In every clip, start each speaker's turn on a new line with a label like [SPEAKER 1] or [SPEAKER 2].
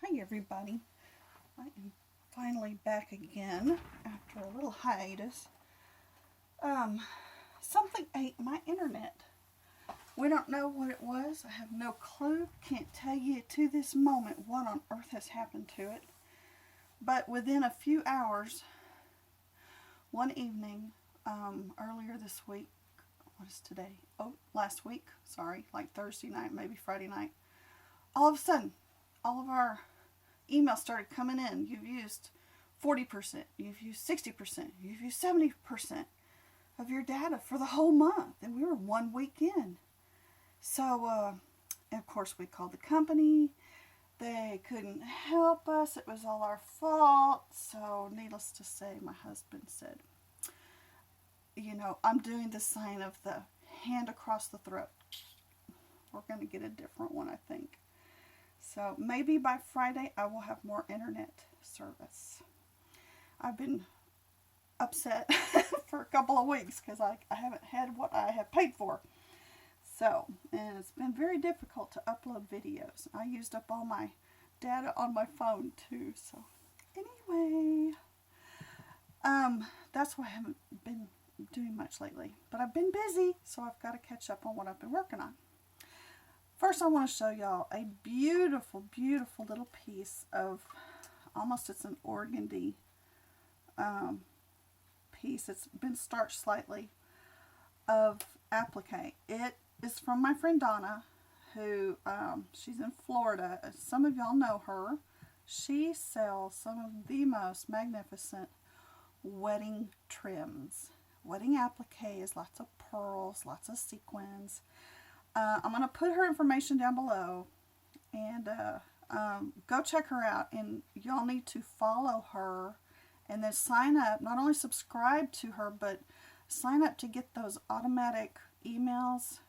[SPEAKER 1] Hi everybody, I am finally back again after a little hiatus. Something ate my internet. We don't know what it was. I have no clue. Can't tell you to this moment what on earth has happened to it. But within a few hours, one evening, earlier this week, what is today? Oh, last week, sorry, like Thursday night, maybe Friday night, all of a sudden, all of our emails started coming in. You've used 40%, you've used 60%, you've used 70% of your data for the whole month, and we were 1 week in. So, of course, we called the company. They couldn't help us. It was all our fault. So, needless to say, my husband said, I'm doing the sign of the hand across the throat. We're going to get a different one, I think. So maybe by Friday I will have more internet service. I've been upset for a couple of weeks because I haven't had what I have paid for. So, and it's been very difficult to upload videos. I used up all my data on my phone too. So anyway, that's why I haven't been doing much lately. But I've been busy, so I've got to catch up on what I've been working on. First, I want to show y'all a beautiful, beautiful little piece of, it's an organdy piece. It's been starched slightly, of applique. It is from my friend Donna, who, she's in Florida. Some of y'all know her. She sells some of the most magnificent wedding trims. Wedding applique is lots of pearls, lots of sequins. I'm going to put her information down below, and go check her out. And y'all need to follow her and then sign up. Not only subscribe to her, but sign up to get those automatic emails.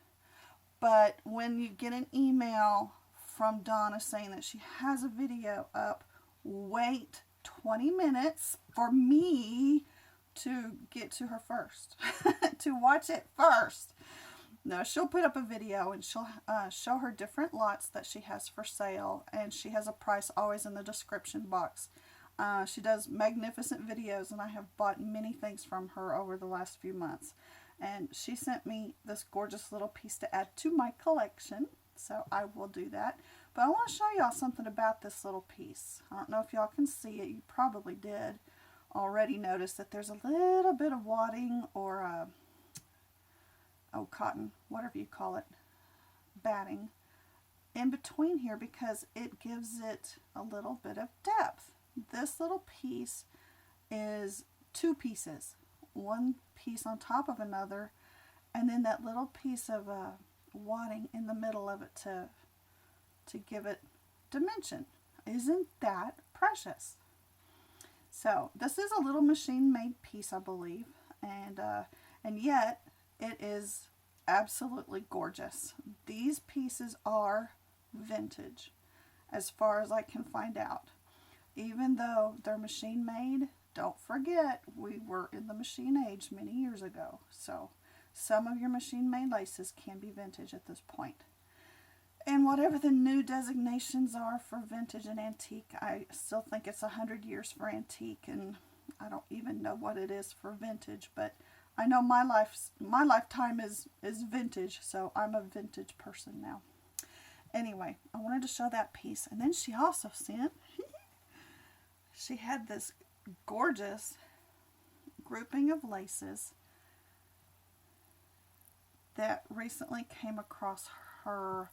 [SPEAKER 1] But when you get an email from Donna saying that she has a video up, wait 20 minutes for me to get to her first, to watch it first. No, she'll put up a video and she'll show her different lots that she has for sale, and she has a price always in the description box. She does magnificent videos, and I have bought many things from her over the last few months. And she sent me this gorgeous little piece to add to my collection, so I will do that. But I want to show y'all something about this little piece. I don't know if y'all can see it. You probably did already notice that there's a little bit of wadding or cotton, whatever you call it, batting in between here, because it gives it a little bit of depth. This little piece is two pieces, one piece on top of another, and then that little piece of wadding in the middle of it to give it dimension. Isn't that precious? So this is a little machine made piece, I believe, and yet it is absolutely gorgeous. These pieces are vintage as far as I can find out. Even though they're machine made, don't forget we were in the machine age many years ago. So some of your machine made laces can be vintage at this point. And whatever the new designations are for vintage and antique, I still think it's 100 years for antique, and I don't even know what it is for vintage, but I know my lifetime is vintage, so I'm a vintage person now. Anyway, I wanted to show that piece. And then she also sent, she had this gorgeous grouping of laces that recently came across her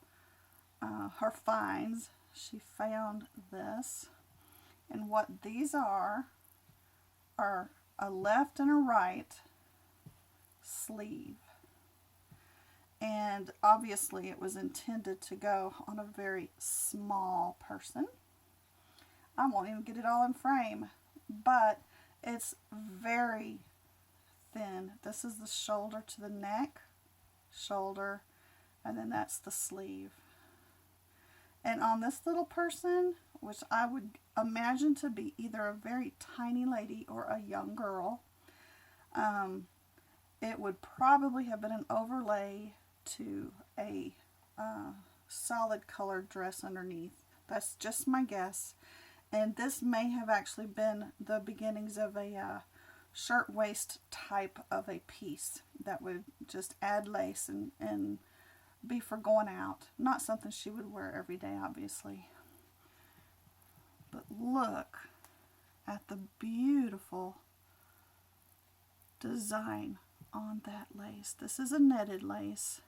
[SPEAKER 1] finds. She found this, and what these are a left and a right sleeve, and obviously it was intended to go on a very small person. I won't even get it all in frame, but it's very thin. This is the shoulder to the neck, shoulder, and then that's the sleeve. And on this little person, which I would imagine to be either a very tiny lady or a young girl, it would probably have been an overlay to a solid colored dress underneath. That's just my guess. And this may have actually been the beginnings of a shirt waist type of a piece that would just add lace and be for going out. Not something she would wear every day, obviously. But look at the beautiful design on that lace. This is a netted lace.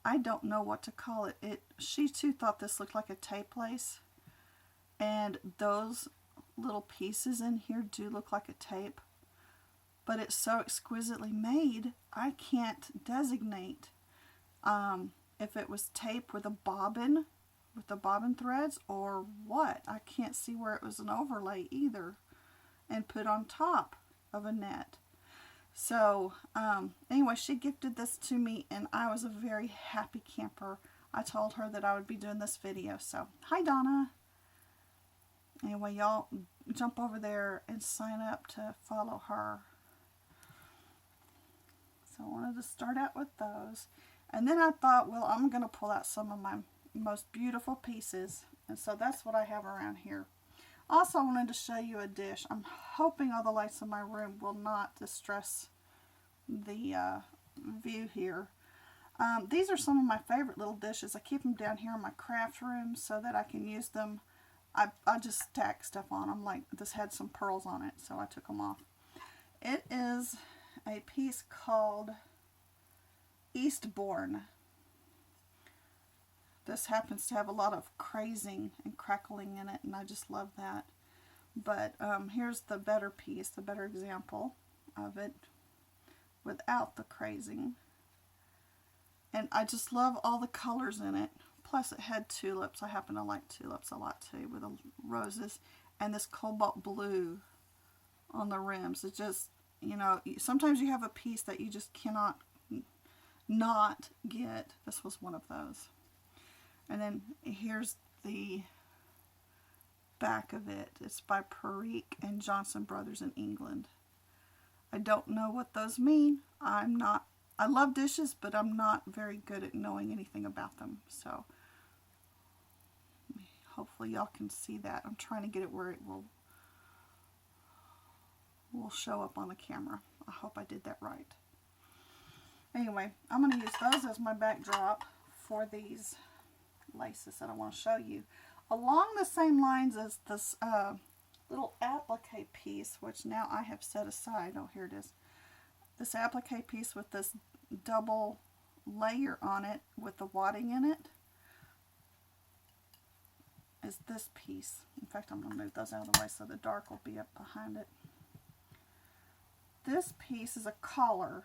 [SPEAKER 1] I don't know what to call it. She too thought this looked like a tape lace. And those little pieces in here do look like a tape. But it's so exquisitely made, I can't designate if it was tape with a bobbin, with the bobbin threads, or what. I can't see where it was an overlay either and put on top of a net. So anyway, she gifted this to me and I was a very happy camper. I told her that I would be doing this video. So hi Donna. Anyway, y'all jump over there and sign up to follow her. So I wanted to start out with those. And then I thought, well, I'm going to pull out some of my most beautiful pieces. And so that's what I have around here. Also, I wanted to show you a dish. I'm hoping all the lights in my room will not distress the view here. These are some of my favorite little dishes. I keep them down here in my craft room so that I can use them. I just stack stuff on them. Like this had some pearls on it, so I took them off. It is a piece called Eastbourne. This happens to have a lot of crazing and crackling in it, and I just love that. But here's the better piece, the better example of it without the crazing. And I just love all the colors in it. Plus it had tulips. I happen to like tulips a lot too, with the roses. And this cobalt blue on the rims. It just, you know, sometimes you have a piece that you just cannot not get. This was one of those. And then here's the back of it. It's by Applique and Johnson Brothers in England. I don't know what those mean. I love dishes, but I'm not very good at knowing anything about them. So hopefully y'all can see that. I'm trying to get it where it will show up on the camera. I hope I did that right. Anyway, I'm going to use those as my backdrop for these laces that I want to show you. Along the same lines as this little applique piece, which now I have set aside. Oh, here it is. This applique piece with this double layer on it with the wadding in it is this piece. In fact, I'm going to move those out of the way so the dark will be up behind it. This piece is a collar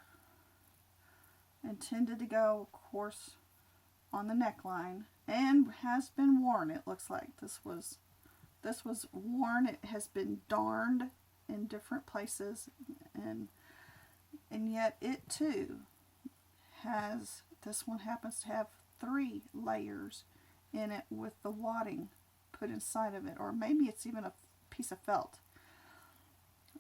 [SPEAKER 1] intended to go, of course, on the neckline and has been worn. It looks like this was worn. It has been darned in different places, and yet it too has, this one happens to have 3 layers in it with the wadding put inside of it, or maybe it's even a piece of felt.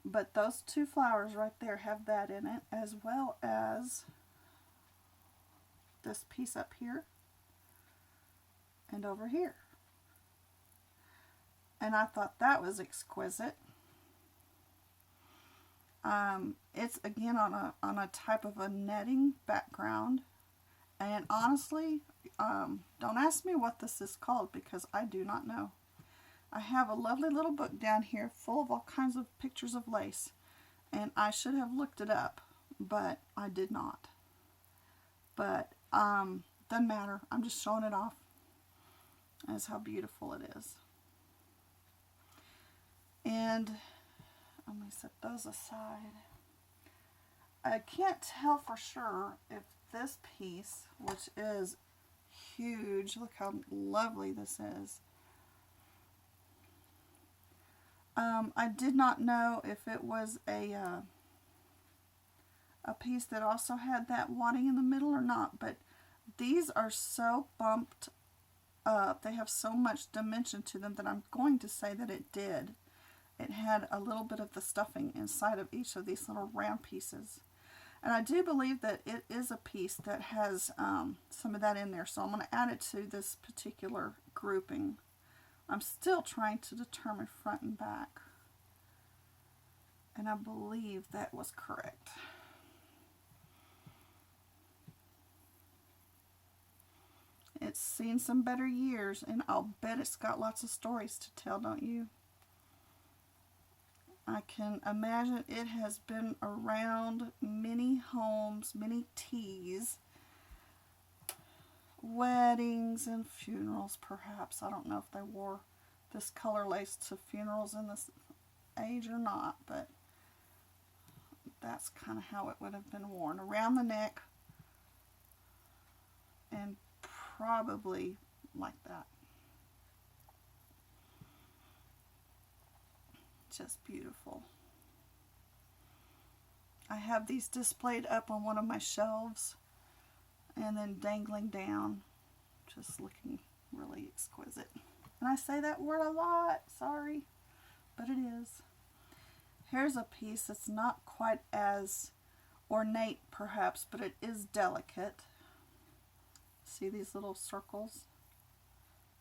[SPEAKER 1] But those 2 flowers right there have that in it, as well as this piece up here and over here. And I thought that was exquisite. It's again on a type of a netting background, and honestly, don't ask me what this is called because I do not know. I have a lovely little book down here full of all kinds of pictures of lace, and I should have looked it up, but I did not. But doesn't matter. I'm just showing it off as how beautiful it is. And let me set those aside. I can't tell for sure if this piece, which is huge, look how lovely this is. I did not know if it was a piece that also had that wadding in the middle or not, but these are so bumped up, they have so much dimension to them that I'm going to say that it did. It had a little bit of the stuffing inside of each of these little round pieces. And I do believe that it is a piece that has some of that in there. So I'm going to add it to this particular grouping I'm still trying to determine front and back. And I believe that was correct. It's seen some better years, and I'll bet it's got lots of stories to tell, don't you? I can imagine it has been around many homes, many teas, weddings and funerals perhaps. I don't know if they wore this color lace to funerals in this age or not, but that's kind of how it would have been worn. Around the neck and probably like that. Just beautiful. I have these displayed up on one of my shelves and then dangling down, just looking really exquisite. And I say that word a lot, sorry, but it is. Here's a piece that's not quite as ornate perhaps, but it is delicate. See these little circles?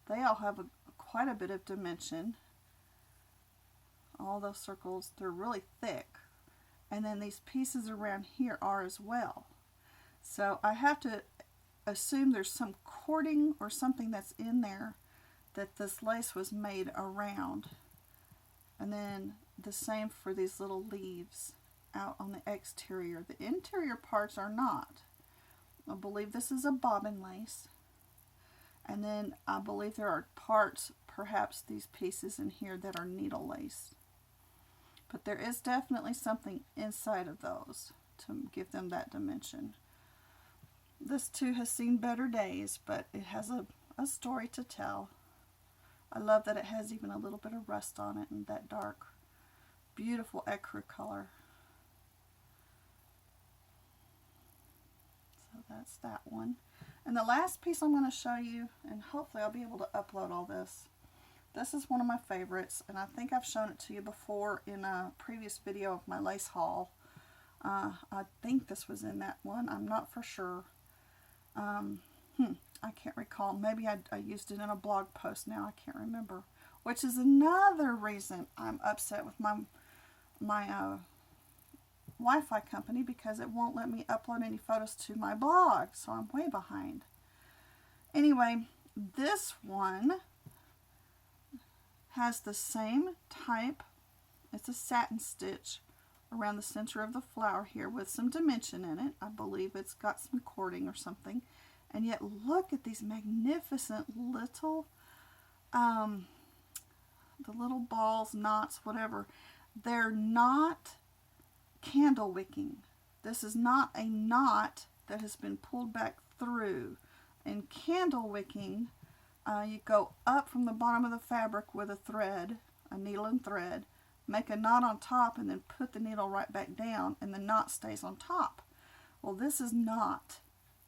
[SPEAKER 1] They all have quite a bit of dimension. All those circles, they're really thick. And then these pieces around here are as well. So I have to assume there's some cording or something that's in there that this lace was made around. And then the same for these little leaves out on the exterior. The interior parts are not. I believe this is a bobbin lace. And then I believe there are parts, perhaps these pieces in here, that are needle lace. But there is definitely something inside of those to give them that dimension. This too has seen better days, but it has a story to tell. I love that it has even a little bit of rust on it and that dark, beautiful ecru color. So that's that one. And the last piece I'm going to show you, and hopefully I'll be able to upload all this. This is one of my favorites, and I think I've shown it to you before in a previous video of my lace haul. I think this was in that one. I'm not for sure. I can't recall. Maybe I used it in a blog post now. I can't remember. Which is another reason I'm upset with my Wi-Fi company, because it won't let me upload any photos to my blog. So I'm way behind. Anyway, this one has the same type. It's a satin stitch around the center of the flower here with some dimension in it. I believe it's got some cording or something. And yet look at these magnificent little, the little balls, knots, whatever. They're not candle wicking. This is not a knot that has been pulled back through. In candle wicking, you go up from the bottom of the fabric with a thread, a needle and thread, make a knot on top, and then put the needle right back down, and the knot stays on top. Well, this is not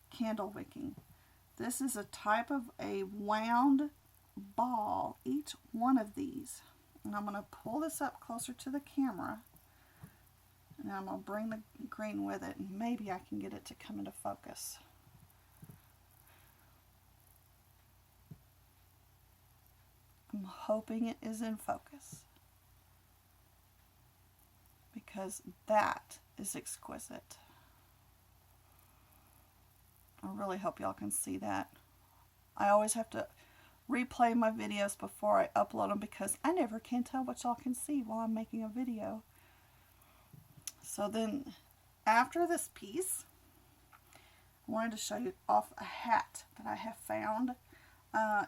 [SPEAKER 1] candle wicking. This is a type of a wound ball, each one of these. And I'm going to pull this up closer to the camera, and I'm going to bring the green with it, and maybe I can get it to come into focus. I'm hoping it is in focus, because that is exquisite. I really hope y'all can see that. I always have to replay my videos before I upload them, because I never can tell what y'all can see while I'm making a video. So then, after this piece, I wanted to show you off a hat that I have found.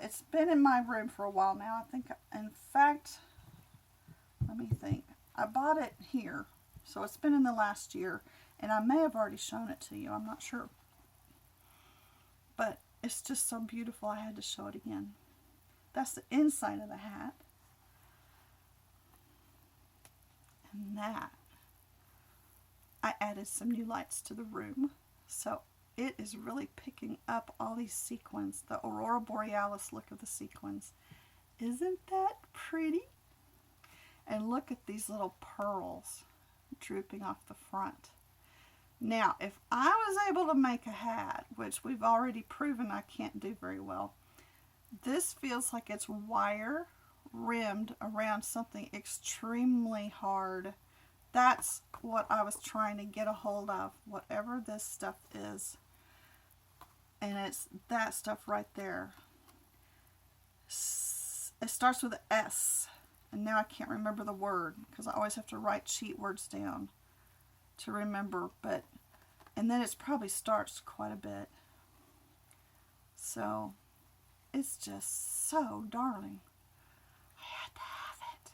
[SPEAKER 1] It's been in my room for a while now. I think, in fact, let me think. I bought it here, so it's been in the last year, and I may have already shown it to you. I'm not sure. But it's just so beautiful, I had to show it again. That's the inside of the hat. And that, I added some new lights to the room, so it is really picking up all these sequins, the Aurora Borealis look of the sequins. Isn't that pretty? And look at these little pearls drooping off the front. Now, if I was able to make a hat, which we've already proven I can't do very well, this feels like it's wire rimmed around something extremely hard. That's what I was trying to get a hold of, whatever this stuff is. And it's that stuff right there. It starts with an S. And now I can't remember the word because I always have to write cheat words down to remember. And then it probably starts quite a bit. So it's just so darling. I had to have it.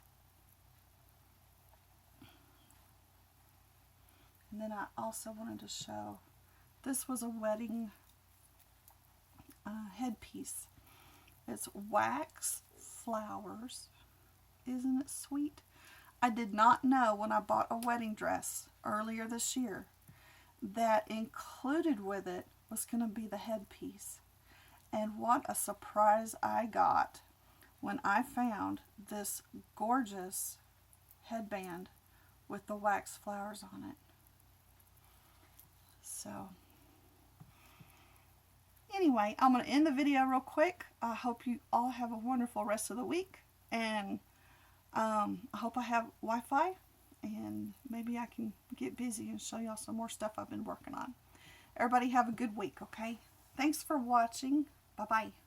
[SPEAKER 1] And then I also wanted to show, this was a wedding headpiece. It's wax flowers. Isn't it sweet? I did not know when I bought a wedding dress earlier this year that included with it was going to be the headpiece. And what a surprise I got when I found this gorgeous headband with the wax flowers on it. So anyway, I'm going to end the video real quick. I hope you all have a wonderful rest of the week. And I hope I have Wi-Fi. And maybe I can get busy and show y'all some more stuff I've been working on. Everybody have a good week, okay? Thanks for watching. Bye-bye.